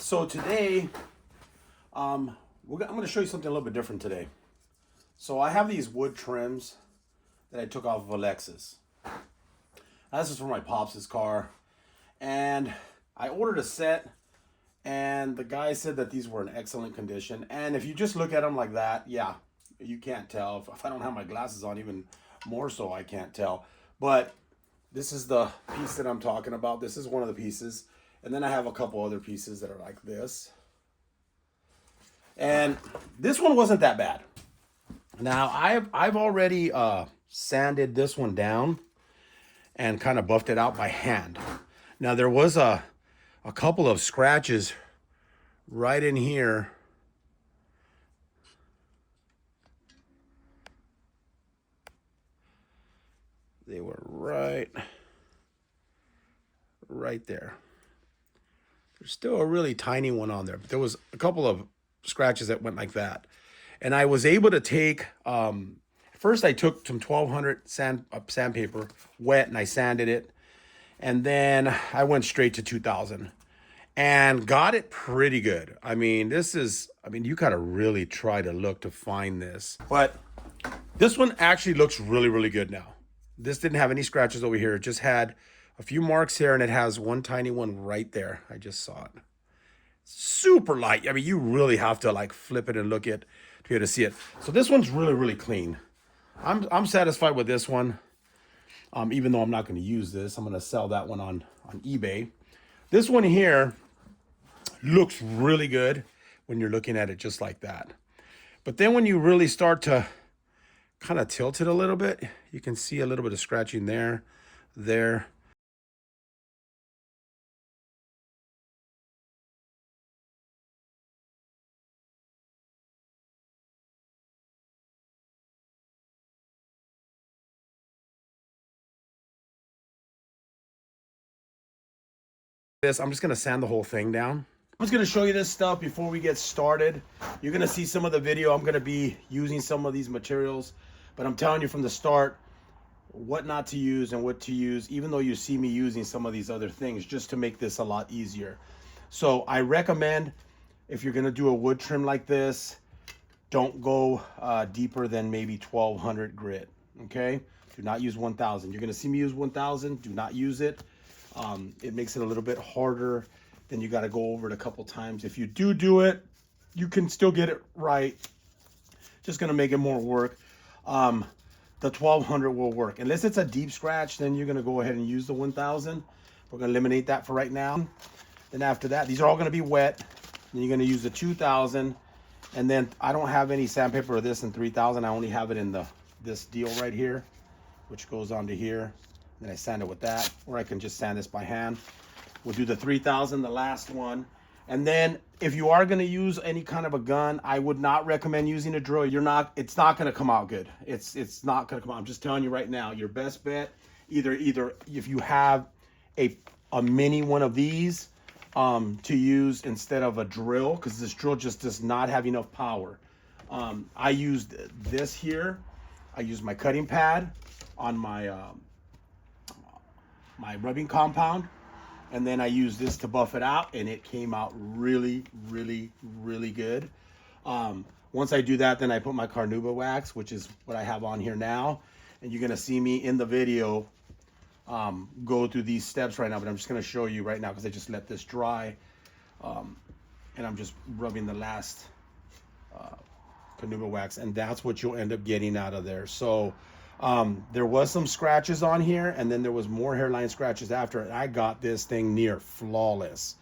So today, I'm going to show you something a little bit different today. So I have these wood trims that I took off of Alexis. This is for my pops' car. And I ordered a set, and the guy said that these were in excellent condition. And if you just look at them like that, yeah, you can't tell. If I don't have my glasses on, even more so, I can't tell. But this is the piece that I'm talking about. This is one of the pieces. And then I have a couple other pieces that are like this. And this one wasn't that bad. Now, I've already sanded this one down and kind of buffed it out by hand. Now, there was a couple of scratches right in here. They were right there. There's still a really tiny one on there, but there was a couple of scratches that went like that. And I was able to take, first I took some 1200 sandpaper, wet, and I sanded it. And then I went straight to 2000 and got it pretty good. I mean, you gotta really try to look to find this. But this one actually looks really, really good now. This didn't have any scratches over here. It just had a few marks here, and it has one tiny one right there. I just saw it. Super light. I mean, you really have to like flip it and look at to be able to see it. So this one's really, really clean. I'm satisfied with this one. Even though I'm not going to use this, I'm going to sell that one on eBay. This one here looks really good when you're looking at it just like that. But then when you really start to kind of tilt it a little bit, you can see a little bit of scratching there. I'm just going to sand the whole thing down. I'm just going to show you this stuff before we get started. You're going to see some of the video. I'm going to be using some of these materials, but I'm telling you from the start what not to use and what to use, even though you see me using some of these other things just to make this a lot easier. So I recommend, if you're going to do a wood trim like this, don't go deeper than maybe 1200 grit. Okay, do not use 1000. You're going to see me use 1000. Do not use it. It makes it a little bit harder. Then you got to go over it a couple times. If you do it, you can still get it right. Just going to make it more work. The 1200 will work. Unless it's a deep scratch, then you're going to go ahead and use the 1000. We're going to eliminate that for right now. Then after that, these are all going to be wet. Then you're going to use the 2000. And then I don't have any sandpaper of this in 3000. I only have it in this deal right here, which goes onto here. Then I sand it with that, or I can just sand this by hand. We'll do the 3000, the last one. And then if you are going to use any kind of a gun, I would not recommend using a drill. It's not going to come out good. It's not going to come out. I'm just telling you right now, your best bet, either if you have a mini one of these to use instead of a drill, because this drill just does not have enough power. I used this here. I used my cutting pad on my my rubbing compound, and then I used this to buff it out, and it came out really, really, really good. Once I do that, then I put my carnauba wax, which is what I have on here now, and you're gonna see me in the video go through these steps right now, but I'm just gonna show you right now because I just let this dry, and I'm just rubbing the last carnauba wax, and that's what you'll end up getting out of there. So there was some scratches on here, and then there was more hairline scratches after it. I got this thing near flawless.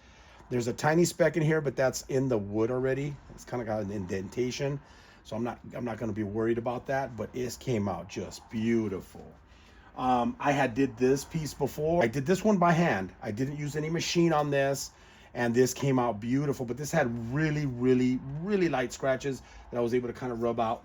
There's a tiny speck in here, but that's in the wood already. It's kind of got an indentation, so I'm not going to be worried about that, but it came out just beautiful. I did this piece before. I did this one by hand. I didn't use any machine on this, and this came out beautiful, but this had really, really, really light scratches that I was able to kind of rub out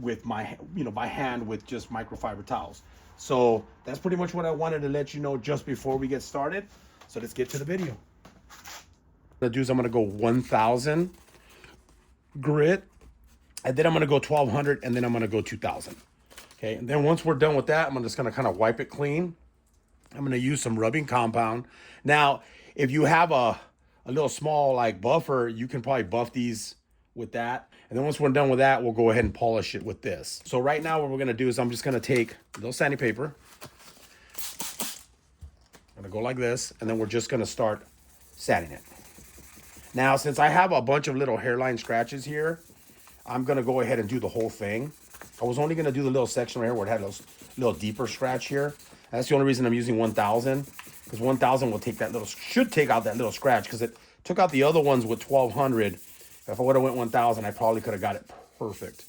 with my, by hand with just microfiber towels. So that's pretty much what I wanted to let you know just before we get started. So let's get to the video. What I'm gonna do is I'm gonna go 1000 grit, and then I'm gonna go 1200, and then I'm gonna go 2000. Okay, and then once we're done with that, I'm just gonna kind of wipe it clean. I'm gonna use some rubbing compound. Now, if you have a a little small like buffer, you can probably buff these with that. And then once we're done with that, we'll go ahead and polish it with this. So right now what we're gonna do is I'm just gonna take a little sanding paper. I'm gonna go like this, and then we're just gonna start sanding it. Now, since I have a bunch of little hairline scratches here, I'm gonna go ahead and do the whole thing. I was only gonna do the little section right here where it had a little deeper scratch here. That's the only reason I'm using 1000, because 1000 will take that little, should take out that little scratch, because it took out the other ones with 1200. If I would have went 1000, I probably could have got it perfect.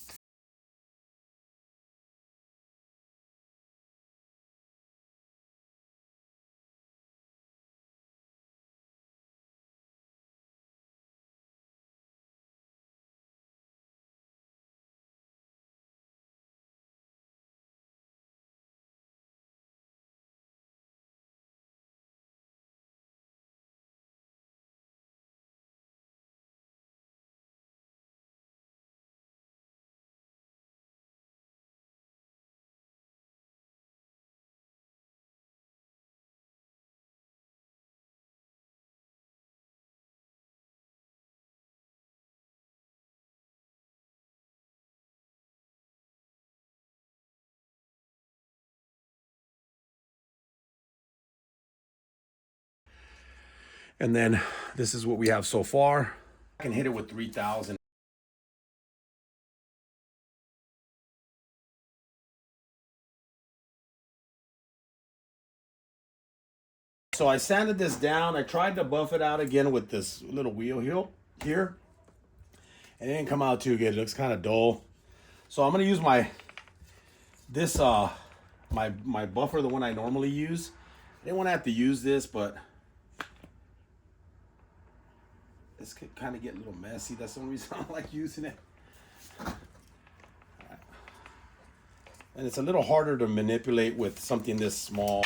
And then this is what we have so far. I can hit it with 3000. So I sanded this down. I tried to buff it out again with this little wheel here. It didn't come out too good. It looks kind of dull. So I'm gonna use my buffer, the one I normally use. I didn't want to have to use this, but this could kind of get a little messy. That's the only reason I don't like using it. And it's a little harder to manipulate with something this small.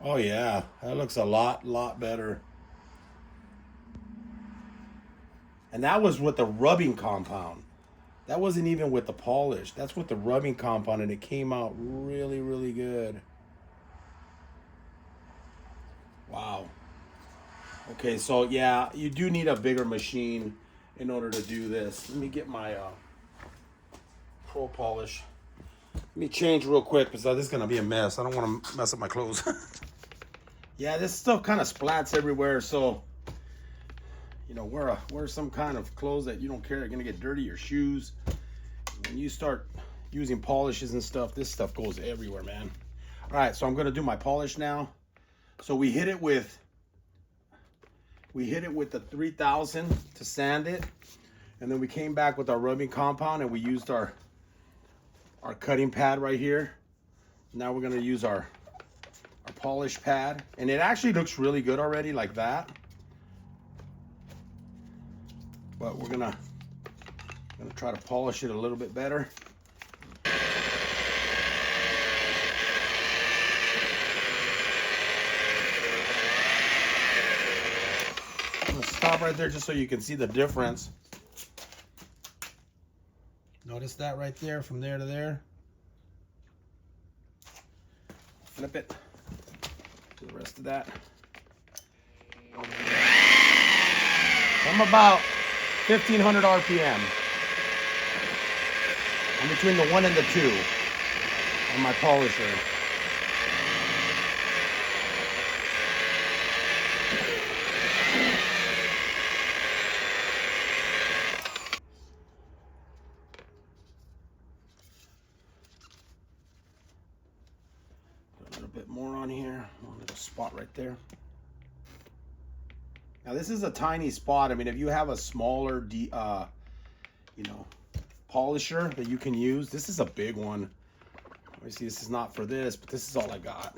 Oh yeah, that looks a lot better. And that was with the rubbing compound. That wasn't even with the polish. That's with the rubbing compound, and it came out really good. Wow. Okay, so yeah, you do need a bigger machine in order to do this. Let me get my pro polish. Let me change real quick, because this is gonna be a mess. I don't want to mess up my clothes. Yeah, this stuff kind of splats everywhere, so you know, wear some kind of clothes that you don't care are gonna get dirty, your shoes. When you start using polishes and stuff, this stuff goes everywhere, man. All right, so I'm gonna do my polish now. So we hit it with the 3000 to sand it, and then we came back with our rubbing compound, and we used our cutting pad right here. Now we're gonna use our polish pad, and it actually looks really good already like that. But we're gonna try to polish it a little bit better. I'm gonna stop right there just so you can see the difference. Notice that right there, from there to there. Flip it to the rest of that. I'm about 1500 RPM. I'm between the 1 and the 2 on my polisher. A little bit more on here, one little spot right there. Now this is a tiny spot. I mean, if you have a smaller, you know, polisher that you can use, this is a big one. Obviously, this is not for this, but this is all I got.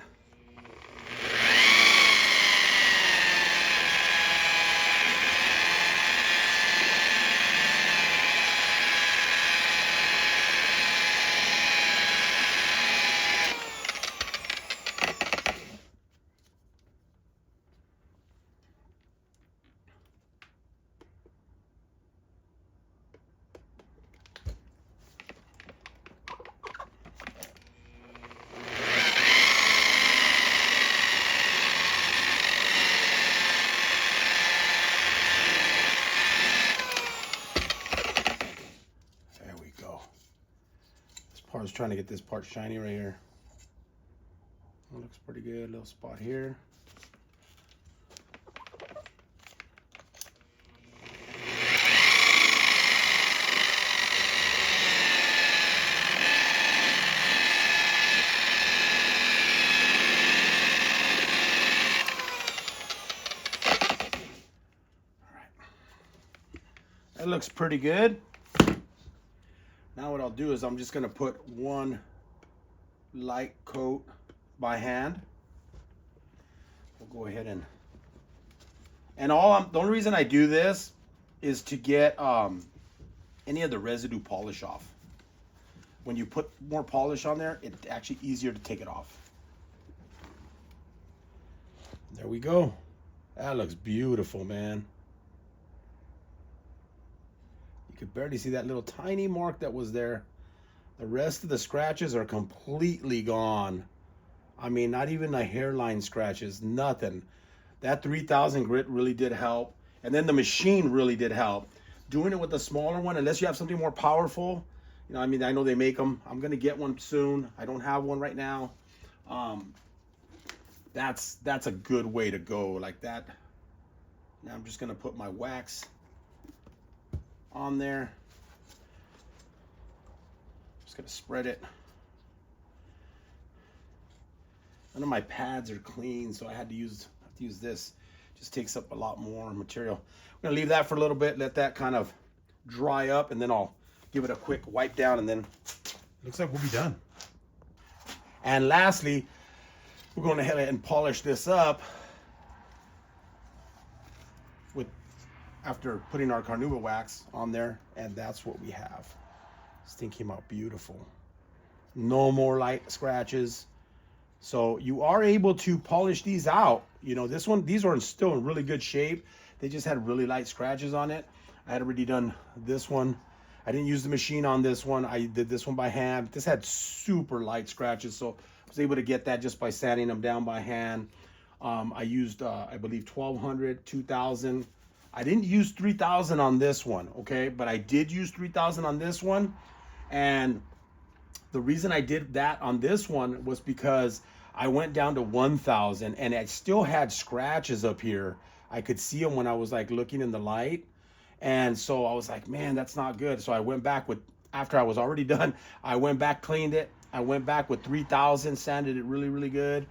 trying to get this part shiny right here. It looks pretty good. Little spot here. That looks pretty good. Now what I'll do is I'm just gonna put one light coat by hand. We'll go ahead and the only reason I do this is to get any of the residue polish off. When you put more polish on there, it's actually easier to take it off. There we go. That looks beautiful, man. You could barely see that little tiny mark that was there. The rest of the scratches are completely gone. I mean, not even the hairline scratches, nothing. That 3000 grit really did help. And then the machine really did help. Doing it with the smaller one, unless you have something more powerful, you know, I mean, I know they make them. I'm gonna get one soon. I don't have one right now. That's a good way to go, like that. Now I'm just gonna put my wax on there. Just gonna spread it. None of my pads are clean, so I had to use this. Just takes up a lot more material. I'm gonna leave that for a little bit, let that kind of dry up, and then I'll give it a quick wipe down, and then looks like we'll be done. And lastly, we're going ahead and polish this up after putting our carnauba wax on there, and that's what we have. This thing came out beautiful. No more light scratches. So you are able to polish these out. You know, these are still in really good shape. They just had really light scratches on it. I had already done this one. I didn't use the machine on this one. I did this one by hand. This had super light scratches, so I was able to get that just by sanding them down by hand. I used, I believe, 1200, 2000. I didn't use 3000 on this one, okay? But I did use 3000 on this one. And the reason I did that on this one was because I went down to 1000 and I still had scratches up here. I could see them when I was like looking in the light. And so I was like, man, that's not good. So I went back with, after I was already done, I went back, cleaned it. I went back with 3000, sanded it really, really good.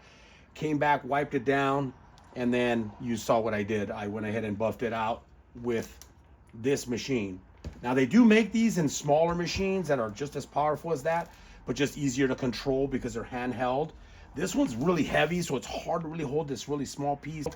Came back, wiped it down. And then you saw what I did. I went ahead and buffed it out with this machine. Now they do make these in smaller machines that are just as powerful as that, but just easier to control because they're handheld. This one's really heavy, so it's hard to really hold this really small piece,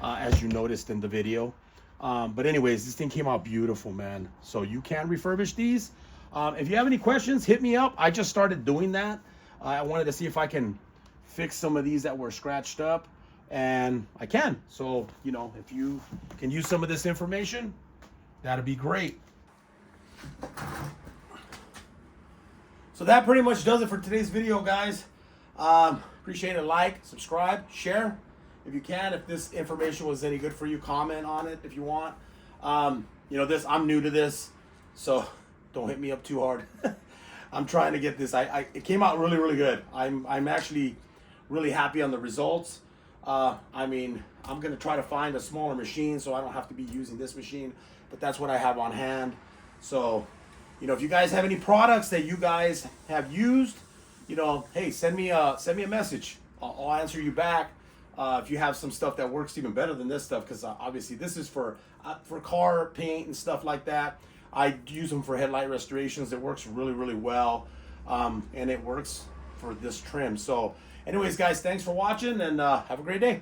as you noticed in the video. But anyways, this thing came out beautiful, man. So you can refurbish these. If you have any questions, hit me up. I just started doing that. I wanted to see if I can fix some of these that were scratched up, and I can. So, you know, if you can use some of this information, that'd be great. So that pretty much does it for today's video, guys. Appreciate it. Like, subscribe, share if you can. If this information was any good for you, comment on it if you want. You know, I'm new to this, so don't hit me up too hard. I'm trying to get this. It came out really, really good. I'm actually really happy on the results. I mean, I'm gonna try to find a smaller machine so I don't have to be using this machine, but that's what I have on hand. So, you know, if you guys have any products that you guys have used, you know, hey, send me a message. I'll answer you back. If you have some stuff that works even better than this stuff, because obviously this is for car paint and stuff like that. I use them for headlight restorations. It works really, really well, and it works for this trim. So anyways, guys, thanks for watching, and have a great day.